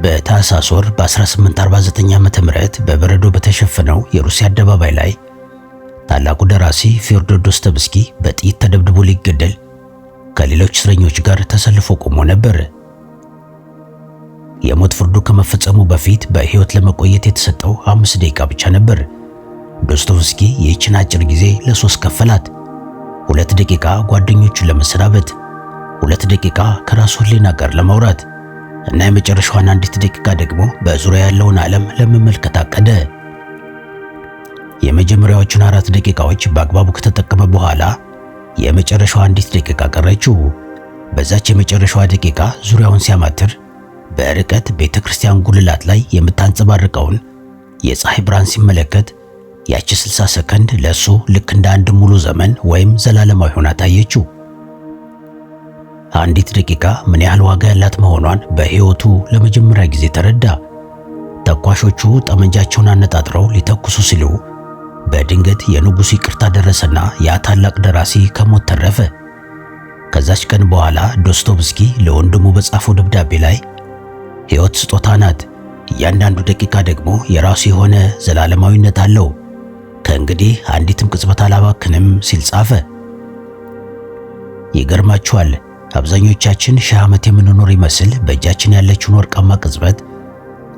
በታህሳስ ወር በ1849 ዓመተ ምህረት በበረዶ በተሸፈነው የሩሲያ አደባባይ ላይ ታላቁ ደራሲ ፊዮዶር ዶስቶቭስኪ በጥይት ተደብድቦ ሊገደል ከሌሎች እስረኞች ጋር ተሰልፎ ቆሞ ነበር። የሞት ፍርዱ ከመፈጸሙ በፊት በሕይወት ለመቆየት የተሰጠው 5 ደቂቃ ብቻ ነበር። ዶስቶቭስኪ ይህችን አጭር ጊዜ ለ3 ከፈላት። 2 ደቂቃ ጓደኞቹን ለመሰናበት፣ 2 ደቂቃ ከራሱ ሕሊና ጋር ለማውራት እና የመጨረሻዋን 1 ደቂቃ ደግሞ በዙሪያ ያለውን ዓለም ለመመልከት አቀደ። የመጀመሪያዎቹን 4 ደቂቃዎች በአግባቡ ከተጠቀመ በኋላ የመጨረሻዋ 1 ደቂቃ ቀረችው። በዛች የመጨረሻዋ ደቂቃ ዙሪያውን ሲያማትር በርቀት ቤተክርስቲያን ጉልላት ላይ የምታንጸባርቀውን የፀሐይ ብርሃን ሲመለከት ያቺ 60 ሰከንድ ለሱ ልክ እንደ አንድ ሙሉ ዘመን ወይም ዘላለማዊ ሆና ታየችው። 1 ደቂቃ ምን ያህል ዋጋ ያላት መሆኗን በሕይወቱ ለመጀመሪያ ጊዜ ተረዳ። ተኳሾቹ ጠመንጃቸውን አነጣጥረው ሊተኩሱ ሲሉ በድንገት የንጉሡ ይቅርታ ደረሰና ያ ታላቅ ደራሲ ከሞት ተረፈ። ከዛች ቀን በኋላ ዶስቶቭስኪ ለወንድሙ በጻፈው ደብዳቤ ላይ ሕይወት ስጦታ ናት፣ እያንዳንዱ ደቂቃ ደግሞ የራሱ የሆነ ዘላለማዊነት አለው፣ ከእንግዲህ አንዲትም ቅጽበት አላባክንም ሲል ጻፈ። ይገርማችኋል፣ አብዛኞቻችን ሺህ ዓመት የምንኖር ይመስል በእጃችን ያለችውን ወርቃማ ቅጽበት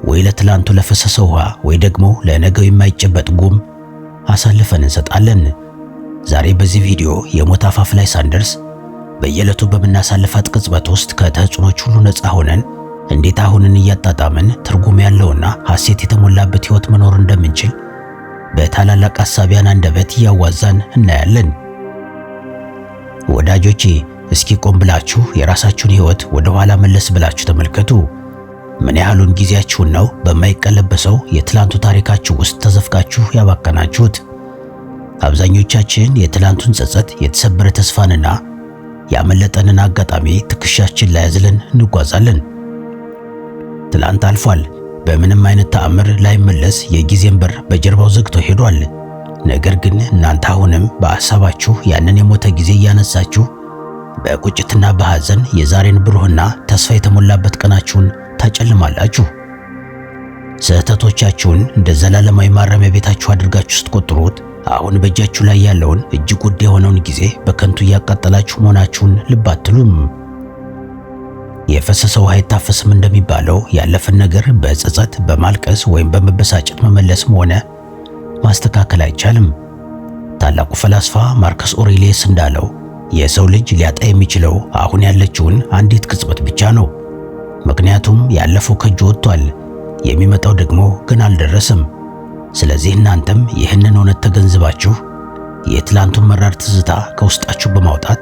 ወይ ለትላንቱ ለፈሰሰ ውሃ ወይ ደግሞ ለነገው የማይጨበጥ ጉም አሳልፈን እንሰጣለን። ዛሬ በዚህ ቪዲዮ የሞት አፋፍ ላይ ሳንደርስ በየዕለቱ በምናሳልፋት ቅጽበት ውስጥ ከተጽዕኖች ሁሉ ነፃ ሆነን እንዴት አሁንን እያጣጣምን ትርጉም ያለውና ሐሴት የተሞላበት ሕይወት መኖር እንደምንችል በታላላቅ አሳቢያን አንደበት እያዋዛን እናያለን። ወዳጆቼ፣ እስኪ ቆም ብላችሁ የራሳችሁን ሕይወት ወደ ኋላ መለስ ብላችሁ ተመልከቱ። ምን ያህሉን ጊዜያችሁን ነው በማይቀለበሰው የትላንቱ ታሪካችሁ ውስጥ ተዘፍቃችሁ ያባከናችሁት? አብዛኞቻችን የትላንቱን ጸጸት፣ የተሰበረ ተስፋንና ያመለጠንን አጋጣሚ ትከሻችን ላይ አዝለን እንጓዛለን። ትላንት አልፏል። በምንም አይነት ተአምር ላይመለስ የጊዜን በር በጀርባው ዘግቶ ሄዷል። ነገር ግን እናንተ አሁንም በሐሳባችሁ ያንን የሞተ ጊዜ እያነሳችሁ በቁጭትና በሐዘን የዛሬን ብሩህና ተስፋ የተሞላበት ቀናችሁን ታጨልማላችሁ። ስህተቶቻችሁን እንደ ዘላለማዊ ማረሚያ ቤታችሁ አድርጋችሁ ስትቆጥሩት አሁን በእጃችሁ ላይ ያለውን እጅግ ውድ የሆነውን ጊዜ በከንቱ እያቃጠላችሁ መሆናችሁን ልብ አትሉም። የፈሰሰ ውሃ አይታፈስም እንደሚባለው ያለፈን ነገር በጸጸት በማልቀስ ወይም በመበሳጨት መመለስም ሆነ ማስተካከል አይቻልም። ታላቁ ፈላስፋ ማርከስ ኦሬሊየስ እንዳለው የሰው ልጅ ሊያጣ የሚችለው አሁን ያለችውን አንዲት ቅጽበት ብቻ ነው። ምክንያቱም ያለፈው ከእጁ ወጥቷል፣ የሚመጣው ደግሞ ግን አልደረሰም። ስለዚህ እናንተም ይህንን እውነት ተገንዝባችሁ የትላንቱን መራር ትዝታ ከውስጣችሁ በማውጣት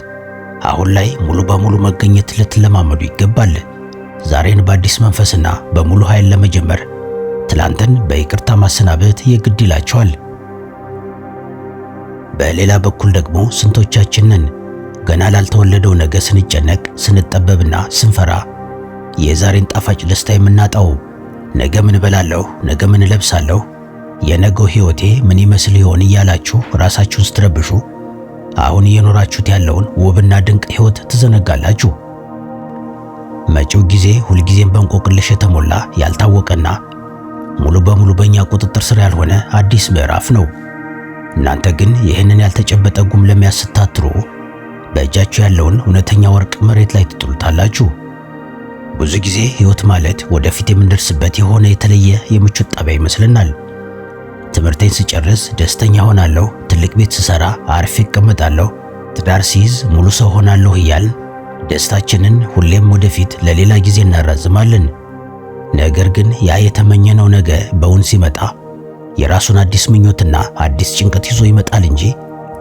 አሁን ላይ ሙሉ በሙሉ መገኘት ልትለማመዱ ይገባል። ዛሬን በአዲስ መንፈስና በሙሉ ኃይል ለመጀመር ትላንትን በይቅርታ ማሰናበት የግድ ይላቸዋል። በሌላ በኩል ደግሞ ስንቶቻችንን ገና ላልተወለደው ነገ ስንጨነቅ፣ ስንጠበብና ስንፈራ የዛሬን ጣፋጭ ደስታ የምናጣው? ነገ ምን እበላለሁ፣ ነገ ምን እለብሳለሁ፣ የነገው ሕይወቴ ምን ይመስል ይሆን እያላችሁ ራሳችሁን ስትረብሹ አሁን እየኖራችሁት ያለውን ውብና ድንቅ ሕይወት ትዘነጋላችሁ። መጪው ጊዜ ሁልጊዜም በእንቆቅልሽ የተሞላ ያልታወቀና ሙሉ በሙሉ በእኛ ቁጥጥር ስር ያልሆነ አዲስ ምዕራፍ ነው። እናንተ ግን ይህንን ያልተጨበጠ ጉም ለመያዝ ስታትሩ በእጃችሁ ያለውን እውነተኛ ወርቅ መሬት ላይ ትጥሉታላችሁ። ብዙ ጊዜ ሕይወት ማለት ወደፊት የምንደርስበት የሆነ የተለየ የምቾት ጣቢያ ይመስልናል። ትምህርቴን ስጨርስ ደስተኛ ሆናለሁ፣ ትልቅ ቤት ስሰራ አርፌ እቀመጣለሁ፣ ትዳር ሲይዝ ሙሉ ሰው ሆናለሁ እያልን ደስታችንን ሁሌም ወደፊት ለሌላ ጊዜ እናራዝማለን። ነገር ግን ያ የተመኘነው ነገ በውን ሲመጣ የራሱን አዲስ ምኞትና አዲስ ጭንቀት ይዞ ይመጣል እንጂ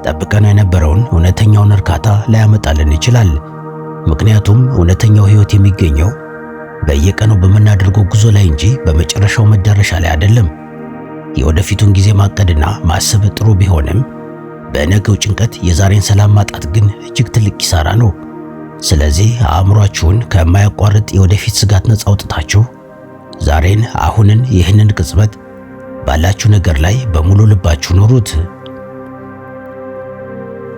ጠብቀነው የነበረውን እውነተኛውን እርካታ ላያመጣልን ይችላል። ምክንያቱም እውነተኛው ሕይወት የሚገኘው በየቀኑ በምናደርገው ጉዞ ላይ እንጂ በመጨረሻው መዳረሻ ላይ አይደለም። የወደፊቱን ጊዜ ማቀድና ማሰብ ጥሩ ቢሆንም በነገው ጭንቀት የዛሬን ሰላም ማጣት ግን እጅግ ትልቅ ኪሳራ ነው። ስለዚህ አእምሯችሁን ከማያቋርጥ የወደፊት ስጋት ነፃ አውጥታችሁ ዛሬን፣ አሁንን፣ ይህንን ቅጽበት ባላችሁ ነገር ላይ በሙሉ ልባችሁ ኖሩት።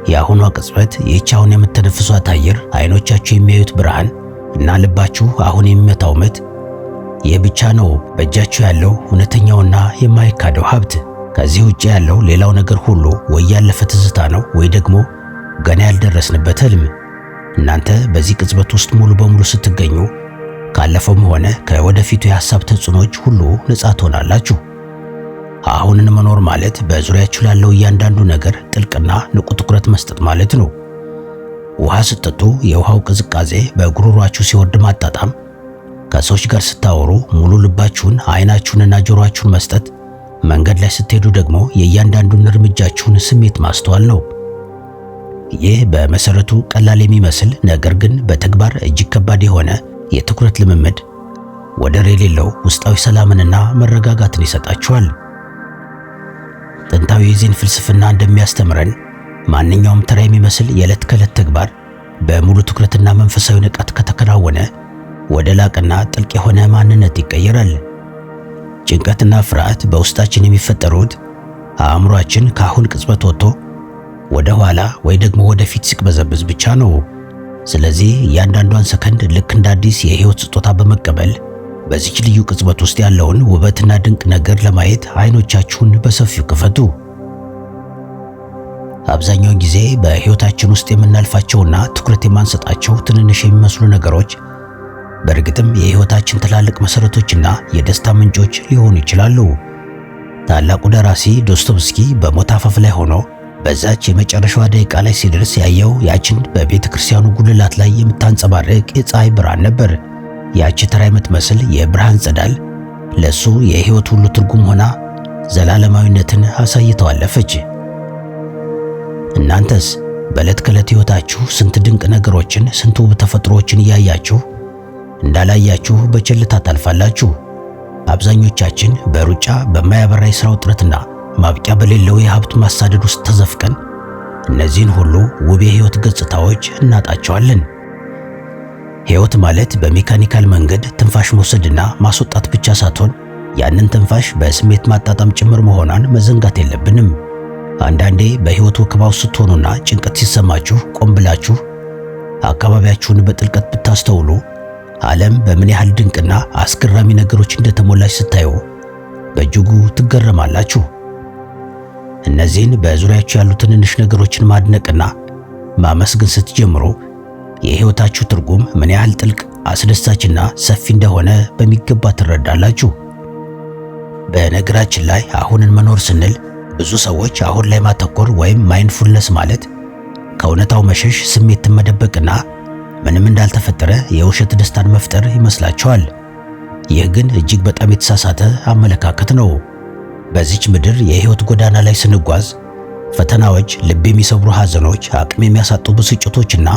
የአሁኗ ቅጽበት ይህች አሁን የምትተነፍሷት አየር፣ አይኖቻችሁ የሚያዩት ብርሃን እና ልባችሁ አሁን የሚመታው ምት ይህ ብቻ ነው በእጃችሁ ያለው እውነተኛውና የማይካደው ሀብት። ከዚህ ውጭ ያለው ሌላው ነገር ሁሉ ወይ ያለፈ ትዝታ ነው ወይ ደግሞ ገና ያልደረስንበት ህልም። እናንተ በዚህ ቅጽበት ውስጥ ሙሉ በሙሉ ስትገኙ ካለፈውም ሆነ ከወደፊቱ የሐሳብ ተጽዕኖዎች ሁሉ ነፃ ትሆናላችሁ። አሁንን መኖር ማለት በዙሪያችሁ ላለው እያንዳንዱ ነገር ጥልቅና ንቁ ትኩረት መስጠት ማለት ነው። ውሃ ስትጠጡ የውሃው ቅዝቃዜ በጉሮሯችሁ ሲወርድ ማጣጣም፣ ከሰዎች ጋር ስታወሩ ሙሉ ልባችሁን፣ አይናችሁንና ጆሮአችሁን መስጠት፣ መንገድ ላይ ስትሄዱ ደግሞ የእያንዳንዱን እርምጃችሁን ስሜት ማስተዋል ነው። ይህ በመሰረቱ ቀላል የሚመስል ነገር ግን በተግባር እጅግ ከባድ የሆነ የትኩረት ልምምድ ወደር የሌለው ውስጣዊ ሰላምንና መረጋጋትን ይሰጣችኋል። ጥንታዊ የዜን ፍልስፍና እንደሚያስተምረን ማንኛውም ተራ የሚመስል የዕለት ከዕለት ተግባር በሙሉ ትኩረትና መንፈሳዊ ንቃት ከተከናወነ ወደ ላቅና ጥልቅ የሆነ ማንነት ይቀየራል። ጭንቀትና ፍርሃት በውስጣችን የሚፈጠሩት አእምሯችን ከአሁን ቅጽበት ወጥቶ ወደ ኋላ ወይ ደግሞ ወደፊት ሲቅበዘብዝ ብቻ ነው። ስለዚህ እያንዳንዷን ሰከንድ ልክ እንደ አዲስ የህይወት ስጦታ በመቀበል በዚች ልዩ ቅጽበት ውስጥ ያለውን ውበትና ድንቅ ነገር ለማየት አይኖቻችሁን በሰፊው ክፈቱ። አብዛኛውን ጊዜ በህይወታችን ውስጥ የምናልፋቸውና ትኩረት የማንሰጣቸው ትንንሽ የሚመስሉ ነገሮች በእርግጥም የህይወታችን ትላልቅ መሰረቶችና የደስታ ምንጮች ሊሆኑ ይችላሉ። ታላቁ ደራሲ ዶስቶቭስኪ በሞት አፋፍ ላይ ሆኖ በዛች የመጨረሻዋ ደቂቃ ላይ ሲደርስ ያየው ያችን በቤተ ክርስቲያኑ ጉልላት ላይ የምታንጸባርቅ የፀሐይ ብርሃን ነበር። ያቺ ተራ የምትመስል የብርሃን ጸዳል ለሱ የህይወት ሁሉ ትርጉም ሆና ዘላለማዊነትን አሳይተው አለፈች። እናንተስ በዕለት ከዕለት ህይወታችሁ ስንት ድንቅ ነገሮችን፣ ስንት ውብ ተፈጥሮዎችን እያያችሁ እንዳላያችሁ በቸልታ ታልፋላችሁ? አብዛኞቻችን በሩጫ በማያበራ የሥራ ውጥረትና ማብቂያ በሌለው የሀብት ማሳደድ ውስጥ ተዘፍቀን እነዚህን ሁሉ ውብ የህይወት ገጽታዎች እናጣቸዋለን። ህይወት ማለት በሜካኒካል መንገድ ትንፋሽ መውሰድና ማስወጣት ብቻ ሳትሆን ያንን ትንፋሽ በስሜት ማጣጣም ጭምር መሆኗን መዘንጋት የለብንም። አንዳንዴ በህይወት ወከባ ውስጥ ስትሆኑና ጭንቀት ሲሰማችሁ ቆም ብላችሁ አካባቢያችሁን በጥልቀት ብታስተውሉ ዓለም በምን ያህል ድንቅና አስገራሚ ነገሮች እንደተሞላች ስታዩ በእጅጉ ትገረማላችሁ። እነዚህን በዙሪያችሁ ያሉ ትንንሽ ነገሮችን ማድነቅና ማመስገን ስትጀምሩ የህይወታችሁ ትርጉም ምን ያህል ጥልቅ፣ አስደሳችና ሰፊ እንደሆነ በሚገባ ትረዳላችሁ። በነገራችን ላይ አሁንን መኖር ስንል ብዙ ሰዎች አሁን ላይ ማተኮር ወይም ማይንድፉልነስ ማለት ከእውነታው መሸሽ፣ ስሜትን መደበቅና ምንም እንዳልተፈጠረ የውሸት ደስታን መፍጠር ይመስላቸዋል። ይህ ግን እጅግ በጣም የተሳሳተ አመለካከት ነው። በዚች ምድር የህይወት ጎዳና ላይ ስንጓዝ ፈተናዎች፣ ልብ የሚሰብሩ ሐዘኖች፣ አቅም የሚያሳጡ ብስጭቶችና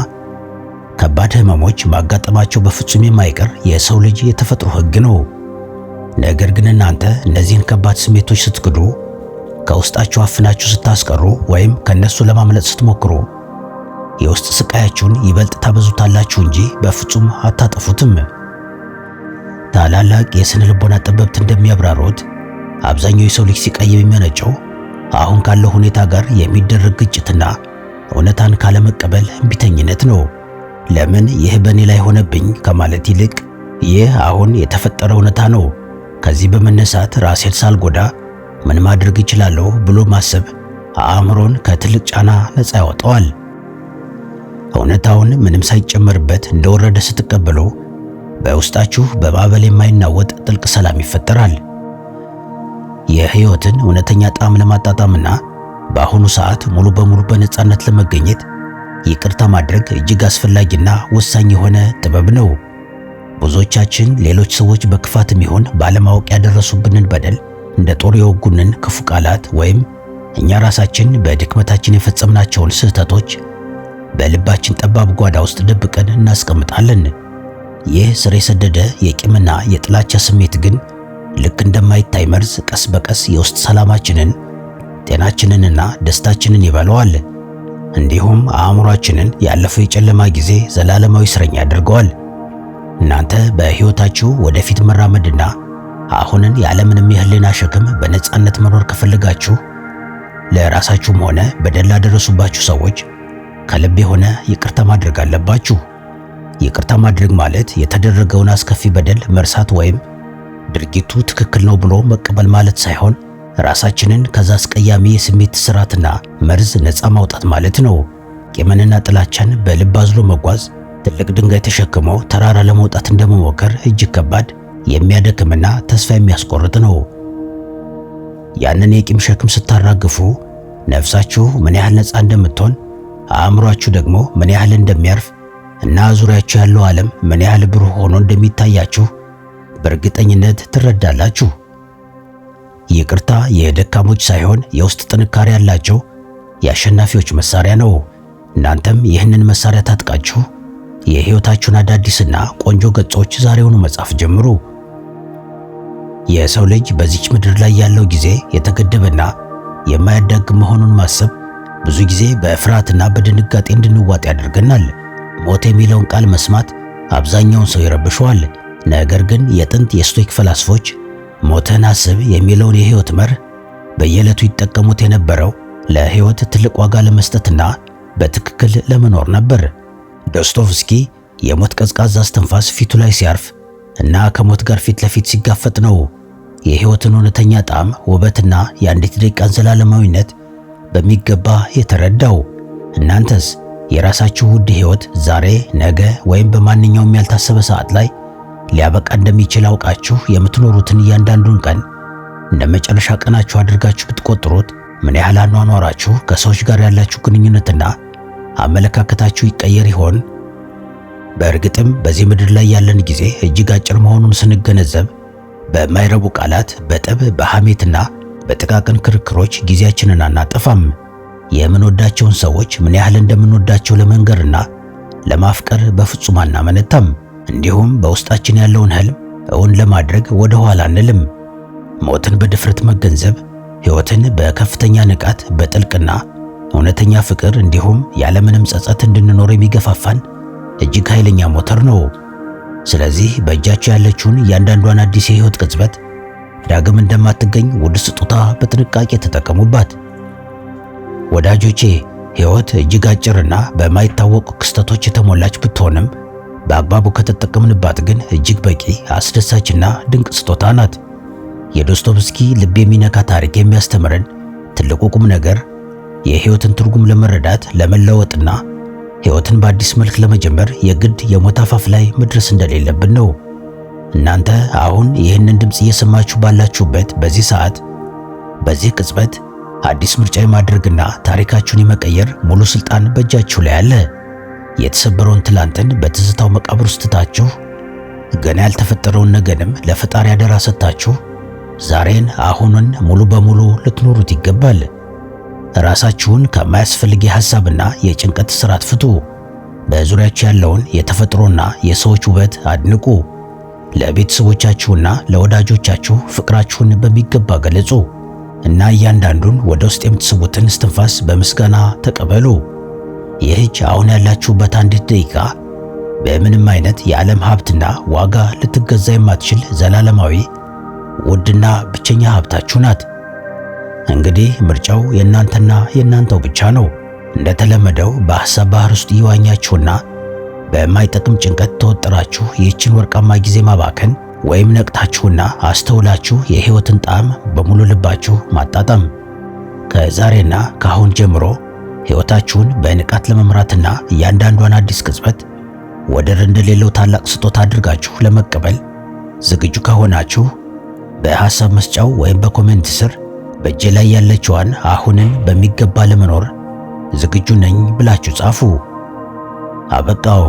ከባድ ህመሞች ማጋጠማቸው በፍጹም የማይቀር የሰው ልጅ የተፈጥሮ ህግ ነው። ነገር ግን እናንተ እነዚህን ከባድ ስሜቶች ስትክዱ፣ ከውስጣችሁ አፍናችሁ ስታስቀሩ ወይም ከነሱ ለማምለጥ ስትሞክሩ የውስጥ ስቃያችሁን ይበልጥ ታበዙታላችሁ እንጂ በፍጹም አታጠፉትም። ታላላቅ የስነ ልቦና ጠበብት እንደሚያብራሩት አብዛኛው የሰው ልጅ ሲቃይ የሚመነጨው አሁን ካለው ሁኔታ ጋር የሚደረግ ግጭትና እውነታን ካለመቀበል እምቢተኝነት ነው። ለምን ይህ በእኔ ላይ ሆነብኝ ከማለት ይልቅ ይህ አሁን የተፈጠረ እውነታ ነው፣ ከዚህ በመነሳት ራሴን ሳልጎዳ ምን ማድረግ እችላለሁ ብሎ ማሰብ አእምሮን ከትልቅ ጫና ነፃ ያወጣዋል። እውነታውን ምንም ሳይጨመርበት እንደወረደ ስትቀበሉ በውስጣችሁ በማዕበል የማይናወጥ ጥልቅ ሰላም ይፈጠራል። የህይወትን እውነተኛ ጣዕም ለማጣጣምና በአሁኑ ሰዓት ሙሉ በሙሉ በነፃነት ለመገኘት ይቅርታ ማድረግ እጅግ አስፈላጊና ወሳኝ የሆነ ጥበብ ነው። ብዙዎቻችን ሌሎች ሰዎች በክፋትም ይሁን ባለማወቅ ያደረሱብንን በደል፣ እንደ ጦር የወጉንን ክፉ ቃላት ወይም እኛ ራሳችን በድክመታችን የፈጸምናቸውን ስህተቶች በልባችን ጠባብ ጓዳ ውስጥ ደብቀን እናስቀምጣለን። ይህ ስር የሰደደ የቂምና የጥላቻ ስሜት ግን ልክ እንደማይታይ መርዝ ቀስ በቀስ የውስጥ ሰላማችንን፣ ጤናችንንና ደስታችንን ይበላዋል። እንዲሁም አእምሯችንን ያለፈው የጨለማ ጊዜ ዘላለማዊ እስረኛ ያደርገዋል። እናንተ በህይወታችሁ ወደፊት መራመድና አሁንን ያለምንም የህሊና ሸክም በነፃነት መኖር ከፈለጋችሁ ለራሳችሁም ሆነ በደል ላደረሱባችሁ ሰዎች ከልብ የሆነ ይቅርታ ማድረግ አለባችሁ። ይቅርታ ማድረግ ማለት የተደረገውን አስከፊ በደል መርሳት ወይም ድርጊቱ ትክክል ነው ብሎ መቀበል ማለት ሳይሆን ራሳችንን ከዛ አስቀያሚ የስሜት ስራትና መርዝ ነፃ ማውጣት ማለት ነው። ቂምንና ጥላቻን በልብ አዝሎ መጓዝ ትልቅ ድንጋይ ተሸክሞ ተራራ ለመውጣት እንደመሞከር እጅግ ከባድ፣ የሚያደክምና ተስፋ የሚያስቆርጥ ነው። ያንን የቂም ሸክም ስታራግፉ ነፍሳችሁ ምን ያህል ነፃ እንደምትሆን፣ አእምሯችሁ ደግሞ ምን ያህል እንደሚያርፍ እና ዙሪያችሁ ያለው ዓለም ምን ያህል ብሩህ ሆኖ እንደሚታያችሁ በእርግጠኝነት ትረዳላችሁ። ይቅርታ የደካሞች ሳይሆን የውስጥ ጥንካሬ ያላቸው የአሸናፊዎች መሳሪያ ነው። እናንተም ይህንን መሳሪያ ታጥቃችሁ የሕይወታችሁን አዳዲስና ቆንጆ ገጾች ዛሬውኑ መጻፍ ጀምሩ። የሰው ልጅ በዚች ምድር ላይ ያለው ጊዜ የተገደበና የማያዳግም መሆኑን ማሰብ ብዙ ጊዜ በፍርሃትና በድንጋጤ እንድንዋጥ ያደርገናል። ሞት የሚለውን ቃል መስማት አብዛኛውን ሰው ይረብሸዋል። ነገር ግን የጥንት የስቶይክ ፈላስፎች ሞትን አስብ የሚለውን የሕይወት መርህ በየዕለቱ ይጠቀሙት የነበረው ለሕይወት ትልቅ ዋጋ ለመስጠትና በትክክል ለመኖር ነበር። ዶስቶቭስኪ የሞት ቀዝቃዛ እስትንፋስ ፊቱ ላይ ሲያርፍ እና ከሞት ጋር ፊት ለፊት ሲጋፈጥ ነው የሕይወትን እውነተኛ ጣዕም፣ ውበትና የአንዲት ደቂቃን ዘላለማዊነት በሚገባ የተረዳው። እናንተስ የራሳችሁ ውድ ሕይወት ዛሬ፣ ነገ ወይም በማንኛውም ያልታሰበ ሰዓት ላይ ሊያበቃ እንደሚችል አውቃችሁ የምትኖሩትን እያንዳንዱን ቀን እንደ መጨረሻ ቀናችሁ አድርጋችሁ ብትቆጥሩት ምን ያህል አኗኗራችሁ፣ ከሰዎች ጋር ያላችሁ ግንኙነትና አመለካከታችሁ ይቀየር ይሆን? በእርግጥም በዚህ ምድር ላይ ያለን ጊዜ እጅግ አጭር መሆኑን ስንገነዘብ በማይረቡ ቃላት፣ በጠብ፣ በሐሜትና በጥቃቅን ክርክሮች ጊዜያችንን አናጠፋም። የምንወዳቸውን ሰዎች ምን ያህል እንደምንወዳቸው ለመንገርና ለማፍቀር በፍጹም አናመነታም። እንዲሁም በውስጣችን ያለውን ህልም እውን ለማድረግ ወደ ኋላ አንልም። ሞትን በድፍረት መገንዘብ ሕይወትን በከፍተኛ ንቃት፣ በጥልቅና እውነተኛ ፍቅር እንዲሁም ያለምንም ጸጸት እንድንኖር የሚገፋፋን እጅግ ኃይለኛ ሞተር ነው። ስለዚህ በእጃችሁ ያለችውን እያንዳንዷን አዲስ የሕይወት ቅጽበት ዳግም እንደማትገኝ ውድ ስጦታ በጥንቃቄ ተጠቀሙባት። ወዳጆቼ፣ ሕይወት እጅግ አጭርና በማይታወቁ ክስተቶች የተሞላች ብትሆንም በአግባቡ ከተጠቀምንባት ግን እጅግ በቂ፣ አስደሳችና ድንቅ ስጦታ ናት። የዶስቶቭስኪ ልብ የሚነካ ታሪክ የሚያስተምረን ትልቁ ቁም ነገር የሕይወትን ትርጉም ለመረዳት፣ ለመለወጥና ሕይወትን በአዲስ መልክ ለመጀመር የግድ የሞት አፋፍ ላይ መድረስ እንደሌለብን ነው። እናንተ አሁን ይህንን ድምፅ እየሰማችሁ ባላችሁበት በዚህ ሰዓት፣ በዚህ ቅጽበት አዲስ ምርጫ የማድረግና ታሪካችሁን የመቀየር ሙሉ ስልጣን በእጃችሁ ላይ አለ። የተሰበረውን ትላንትን በትዝታው መቃብር ውስጥ ትታችሁ ገና ያልተፈጠረውን ነገንም ለፈጣሪ አደራ ሰጥታችሁ ዛሬን፣ አሁንን ሙሉ በሙሉ ልትኖሩት ይገባል። ራሳችሁን ከማያስፈልግ የሐሳብና የጭንቀት ስራት ፍቱ። በዙሪያችሁ ያለውን የተፈጥሮና የሰዎች ውበት አድንቁ። ለቤተሰቦቻችሁና ለወዳጆቻችሁ ፍቅራችሁን በሚገባ ገለጹ እና እያንዳንዱን ወደ ውስጥ የምትስቡትን እስትንፋስ በምስጋና ተቀበሉ። ይህች አሁን ያላችሁበት አንዲት ደቂቃ በምንም አይነት የዓለም ሀብትና ዋጋ ልትገዛ የማትችል ዘላለማዊ ውድና ብቸኛ ሀብታችሁ ናት። እንግዲህ ምርጫው የእናንተና የእናንተው ብቻ ነው። እንደተለመደው በሐሳብ ባህር ውስጥ እየዋኛችሁና በማይጠቅም ጭንቀት ተወጥራችሁ ይህችን ወርቃማ ጊዜ ማባከን ወይም ነቅታችሁና አስተውላችሁ የሕይወትን ጣዕም በሙሉ ልባችሁ ማጣጣም። ከዛሬና ከአሁን ጀምሮ ሕይወታችሁን በንቃት ለመምራትና እያንዳንዷን አዲስ ቅጽበት ወደር እንደሌለው ታላቅ ስጦታ አድርጋችሁ ለመቀበል ዝግጁ ከሆናችሁ በሐሳብ መስጫው ወይም በኮሜንት ስር በእጄ ላይ ያለችዋን አሁንን በሚገባ ለመኖር ዝግጁ ነኝ ብላችሁ ጻፉ። አበቃው።